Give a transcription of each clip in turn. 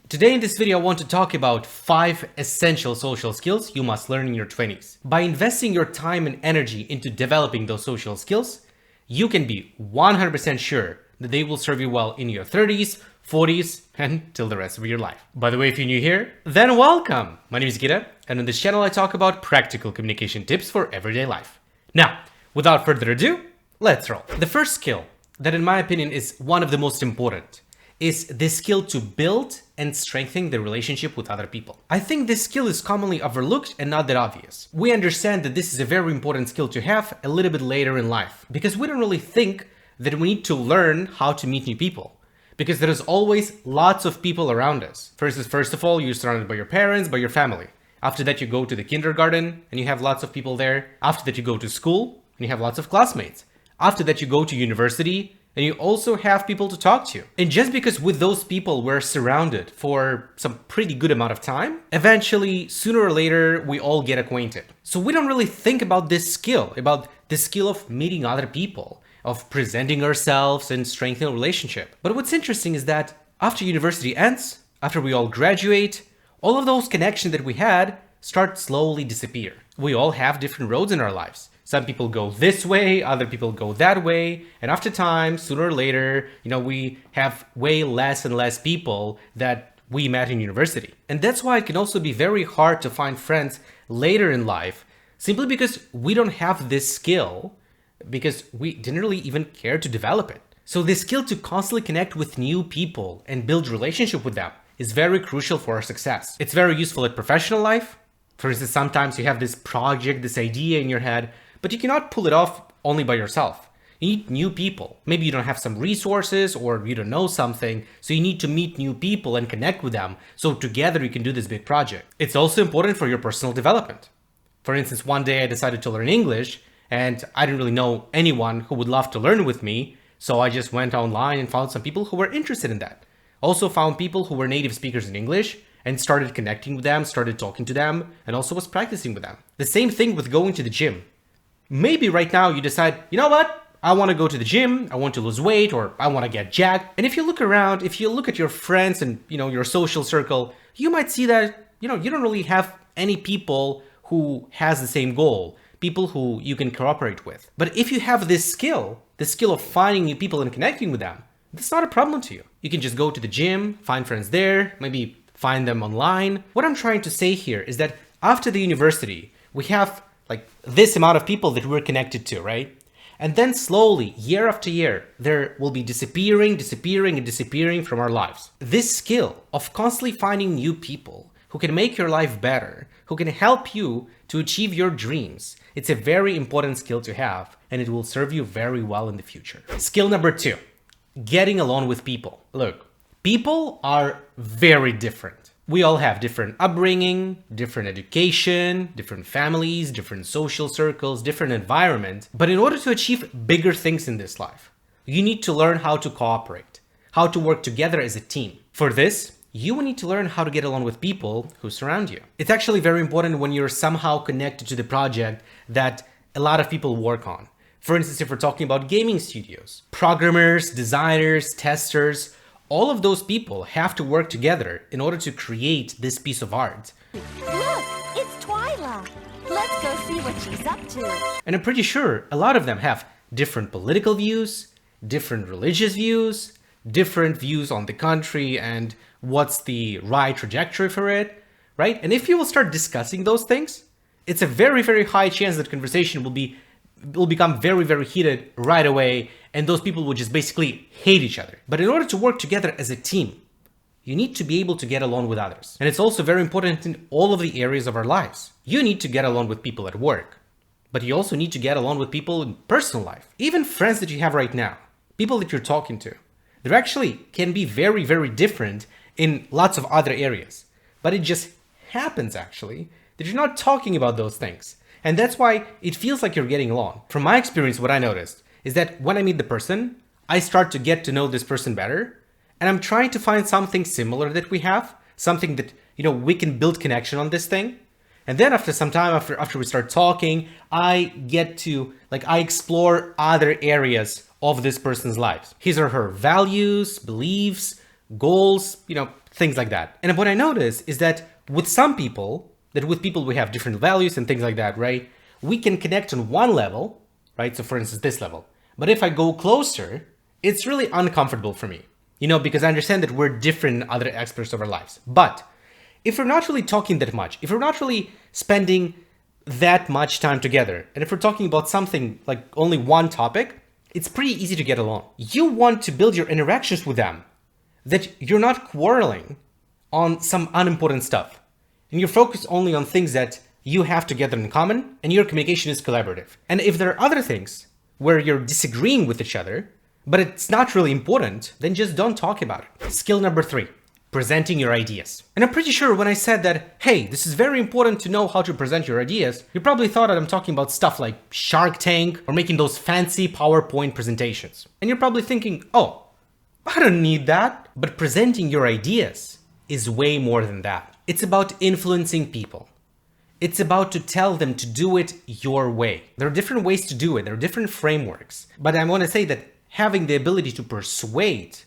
Today in this video, I want to talk about 5 essential social skills you must learn in your 20s. By investing your time and energy into developing those social skills, you can be 100% sure that they will serve you well in your 30s, 40s, and till the rest of your life. By the way, if you're new here, then welcome! My name is Gita, and on this channel I talk about practical communication tips for everyday life. Now, without further ado, let's roll. The first skill that in my opinion is one of the most important is the skill to build and strengthen the relationship with other people. I think this skill is commonly overlooked and not that obvious. We understand that this is a very important skill to have a little bit later in life, because we don't really think that we need to learn how to meet new people, because there is always lots of people around us. First of all, you're surrounded by your parents, by your family. After that, you go to the kindergarten and you have lots of people there. After that, you go to school and you have lots of classmates. After that, you go to university and you also have people to talk to. And just because with those people we're surrounded for some pretty good amount of time, eventually, sooner or later, we all get acquainted. So we don't really think about this skill, about the skill of meeting other people, of presenting ourselves and strengthening a relationship. But what's interesting is that after university ends, after we all graduate, all of those connections that we had start slowly disappear. We all have different roads in our lives. Some people go this way, other people go that way, and after time, sooner or later, we have way less and less people that we met in university. And that's why it can also be very hard to find friends later in life, simply because we don't have this skill, because we didn't really even care to develop it. So the skill to constantly connect with new people and build relationship with them is very crucial for our success. It's very useful in professional life. For instance, sometimes you have this project, this idea in your head, but you cannot pull it off only by yourself. You need new people. Maybe you don't have some resources or you don't know something, so you need to meet new people and connect with them, so together you can do this big project. It's also important for your personal development. For instance, one day I decided to learn English, and I didn't really know anyone who would love to learn with me, so I just went online and found some people who were interested in that. Also found people who were native speakers in English, and started connecting with them, started talking to them, and also was practicing with them. The same thing with going to the gym. Maybe right now you decide, you know what? I want to go to the gym, I want to lose weight, or I want to get jacked. And if you look around, if you look at your friends and, your social circle, you might see that, you don't really have any people who has the same goal, people who you can cooperate with. But if you have this skill, the skill of finding new people and connecting with them, that's not a problem to you. You can just go to the gym, find friends there, maybe find them online. What I'm trying to say here is that after the university, we have like this amount of people that we're connected to, right? And then slowly, year after year, there will be disappearing from our lives. This skill of constantly finding new people who can make your life better, who can help you to achieve your dreams, it's a very important skill to have, and it will serve you very well in the future. Skill number 2, getting along with people. Look, people are very different. We all have different upbringing, different education, different families, different social circles, different environment. But in order to achieve bigger things in this life, you need to learn how to cooperate, how to work together as a team. For this, you will need to learn how to get along with people who surround you. It's actually very important when you're somehow connected to the project that a lot of people work on. For instance, if we're talking about gaming studios, programmers, designers, testers, all of those people have to work together in order to create this piece of art. Look, it's Twyla. Let's go see what she's up to. And I'm pretty sure a lot of them have different political views, different religious views, different views on the country and what's the right trajectory for it, right? And if you will start discussing those things, it's a very, very high chance that conversation will become very, very heated right away, and those people will just basically hate each other. But in order to work together as a team, you need to be able to get along with others. And it's also very important in all of the areas of our lives. You need to get along with people at work, but you also need to get along with people in personal life. Even friends that you have right now, people that you're talking to, they actually can be very, very different in lots of other areas. But it just happens actually that you're not talking about those things. And that's why it feels like you're getting along. From my experience, what I noticed is that when I meet the person, I start to get to know this person better. And I'm trying to find something similar that we have, something that, we can build connection on this thing. And then after some time, after we start talking, I get to, I explore other areas of this person's life. His or her values, beliefs, goals, things like that. And what I notice is that with some people, we have different values and things like that, right? We can connect on one level, right? So for instance, this level. But if I go closer, it's really uncomfortable for me, because I understand that we're different in other aspects of our lives. But if we're not really talking that much, if we're not really spending that much time together, and if we're talking about something like only one topic, it's pretty easy to get along. You want to build your interactions with them that you're not quarreling on some unimportant stuff, and you're focused only on things that you have together in common, and your communication is collaborative. And if there are other things where you're disagreeing with each other, but it's not really important, then just don't talk about it. Skill number 3, presenting your ideas. And I'm pretty sure when I said that, hey, this is very important to know how to present your ideas, you probably thought that I'm talking about stuff like Shark Tank or making those fancy PowerPoint presentations. And you're probably thinking, oh, I don't need that. But presenting your ideas is way more than that. It's about influencing people. It's about to tell them to do it your way. There are different ways to do it. There are different frameworks. But I want to say that having the ability to persuade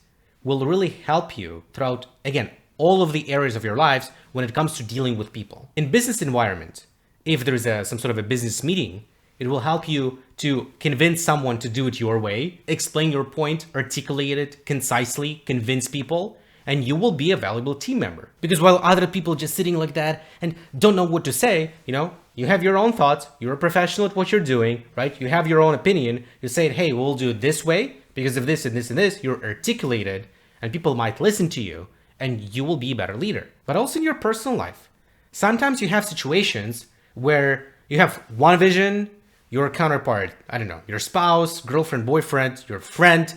will really help you throughout, again, all of the areas of your lives when it comes to dealing with people. In business environment, if there is some sort of a business meeting, it will help you to convince someone to do it your way, explain your point, articulate it concisely, convince people, and you will be a valuable team member. Because while other people just sitting like that and don't know what to say, you have your own thoughts, you're a professional at what you're doing, right? You have your own opinion. You say, hey, we'll do it this way because of this and this and this. You're articulated and people might listen to you and you will be a better leader. But also in your personal life, sometimes you have situations where you have one vision, your counterpart, I don't know, your spouse, girlfriend, boyfriend, your friend,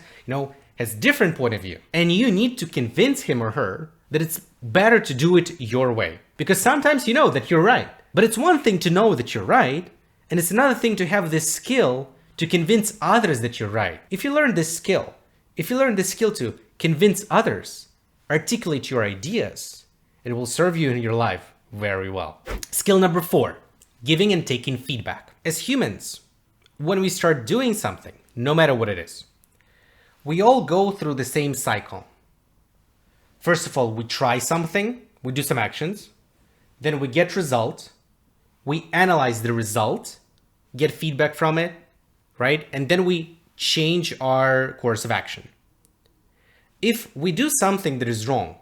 has different point of view. And you need to convince him or her that it's better to do it your way. Because sometimes you know that you're right. But it's one thing to know that you're right, and it's another thing to have this skill to convince others that you're right. If you learn this skill to convince others, articulate your ideas, it will serve you in your life very well. Skill number 4, giving and taking feedback. As humans, when we start doing something, no matter what it is, we all go through the same cycle. First of all, we try something, we do some actions, then we get result, we analyze the result, get feedback from it, right? And then we change our course of action. If we do something that is wrong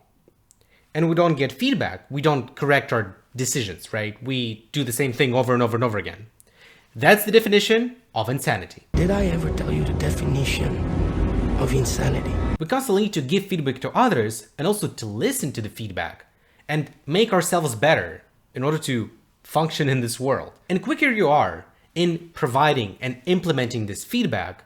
and we don't get feedback, we don't correct our decisions, right? We do the same thing over and over and over again. That's the definition of insanity. Did I ever tell you the definition of insanity? We constantly need to give feedback to others and also to listen to the feedback and make ourselves better in order to function in this world. And the quicker you are in providing and implementing this feedback,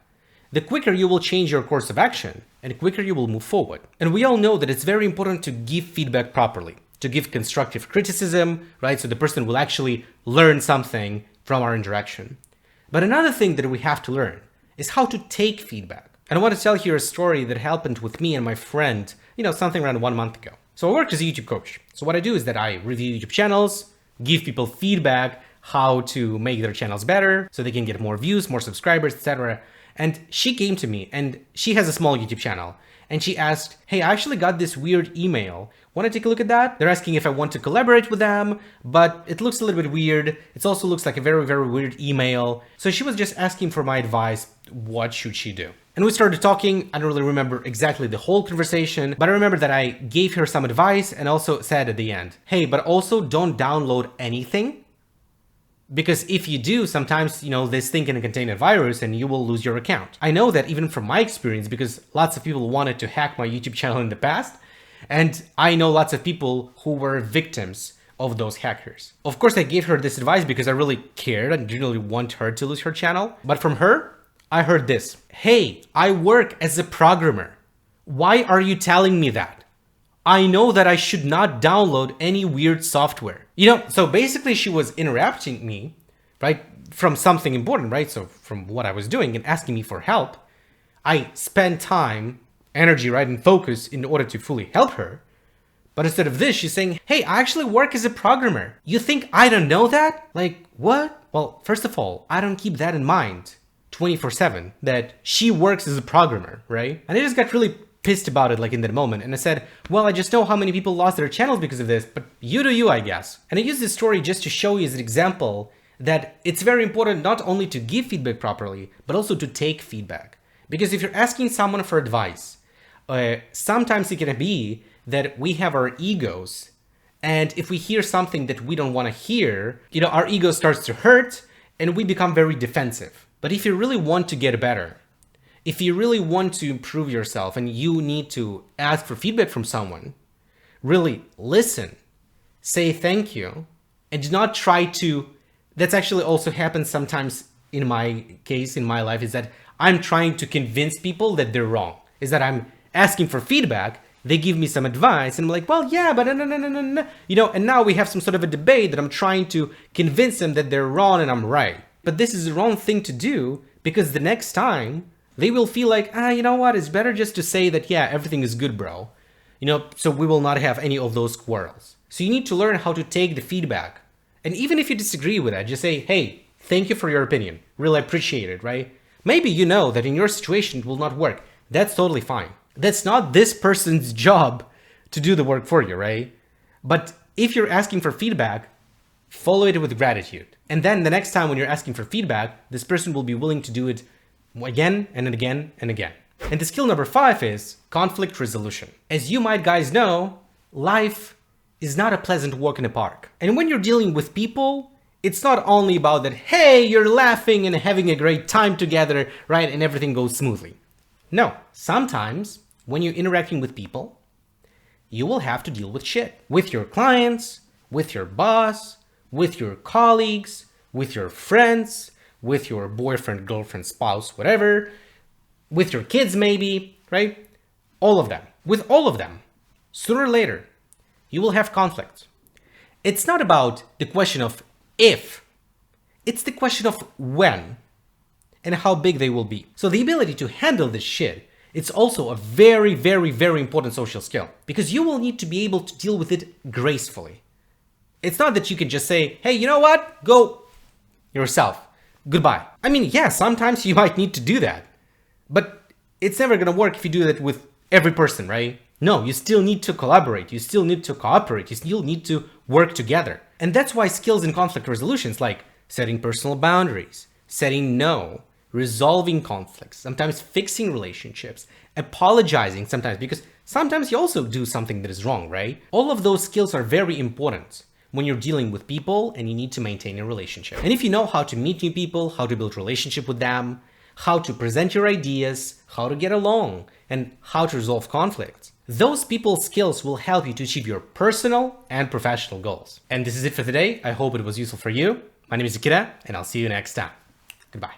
the quicker you will change your course of action and the quicker you will move forward. And we all know that it's very important to give feedback properly, to give constructive criticism, right? So the person will actually learn something from our interaction. But another thing that we have to learn is how to take feedback. And I want to tell here a story that happened with me and my friend, something around 1 month ago. So I work as a YouTube coach. So what I do is that I review YouTube channels, give people feedback, how to make their channels better so they can get more views, more subscribers, etc. And she came to me and she has a small YouTube channel and she asked, hey, I actually got this weird email. Want to take a look at that? They're asking if I want to collaborate with them, but it looks a little bit weird. It also looks like a very, very weird email. So she was just asking for my advice. What should she do? And we started talking. I don't really remember exactly the whole conversation, but I remember that I gave her some advice and also said at the end, hey, but also don't download anything. Because if you do, sometimes, this thing can contain a virus and you will lose your account. I know that even from my experience, because lots of people wanted to hack my YouTube channel in the past. And I know lots of people who were victims of those hackers. Of course, I gave her this advice because I really cared and didn't really want her to lose her channel. But from her, I heard this. Hey, I work as a programmer. Why are you telling me that? I know that I should not download any weird software. So basically she was interrupting me, right, from something important, right? So from what I was doing and asking me for help. I spent time, energy, right, and focus in order to fully help her. But instead of this, she's saying, hey, I actually work as a programmer. You think I don't know that? Like, what? Well, first of all, I don't keep that in mind 24/7, that she works as a programmer, right? And I just got really pissed about it like in that moment. And I said, well, I just know how many people lost their channels because of this, but you do you, I guess. And I use this story just to show you as an example that it's very important not only to give feedback properly, but also to take feedback. Because if you're asking someone for advice, sometimes it can be that we have our egos, and if we hear something that we don't want to hear, our ego starts to hurt and we become very defensive. But if you really want to get better, if you really want to improve yourself and you need to ask for feedback from someone, really listen, say thank you, and do not try to. That's actually also happens sometimes in my case, in my life, is that I'm trying to convince people that they're wrong. Is that I'm asking for feedback, they give me some advice, and I'm like, well, yeah, but no. And now we have some sort of a debate that I'm trying to convince them that they're wrong and I'm right. But this is the wrong thing to do, because the next time they will feel like, you know what, it's better just to say that, yeah, everything is good, bro. So we will not have any of those quarrels. So you need to learn how to take the feedback. And even if you disagree with that, just say, hey, thank you for your opinion. Really appreciate it, right? Maybe you know that in your situation it will not work. That's totally fine. That's not this person's job to do the work for you, right? But if you're asking for feedback, follow it with gratitude. And then the next time when you're asking for feedback, this person will be willing to do it again and again and again. And the skill number 5 is conflict resolution. As you might guys know, life is not a pleasant walk in the park. And when you're dealing with people, it's not only about that, hey, you're laughing and having a great time together, right? And everything goes smoothly. No, sometimes when you're interacting with people, you will have to deal with shit. With your clients, with your boss, with your colleagues, with your friends, with your boyfriend, girlfriend, spouse, whatever, with your kids maybe, right? All of them. With all of them, sooner or later, you will have conflict. It's not about the question of if, it's the question of when and how big they will be. So the ability to handle this shit, it's also a very, very, very important social skill, because you will need to be able to deal with it gracefully. It's not that you can just say, hey, you know what? Go yourself. Goodbye. I mean, yeah, sometimes you might need to do that, but it's never gonna work if you do that with every person, right? No, you still need to collaborate, you still need to cooperate, you still need to work together. And that's why skills in conflict resolutions like setting personal boundaries, setting no, resolving conflicts, sometimes fixing relationships, apologizing sometimes, because sometimes you also do something that is wrong, right? All of those skills are very important when you're dealing with people and you need to maintain a relationship. And if you know how to meet new people, how to build relationship with them, how to present your ideas, how to get along, and how to resolve conflicts, those people skills will help you to achieve your personal and professional goals. And this is it for today. I hope it was useful for you. My name is Akira, and I'll see you next time. Goodbye.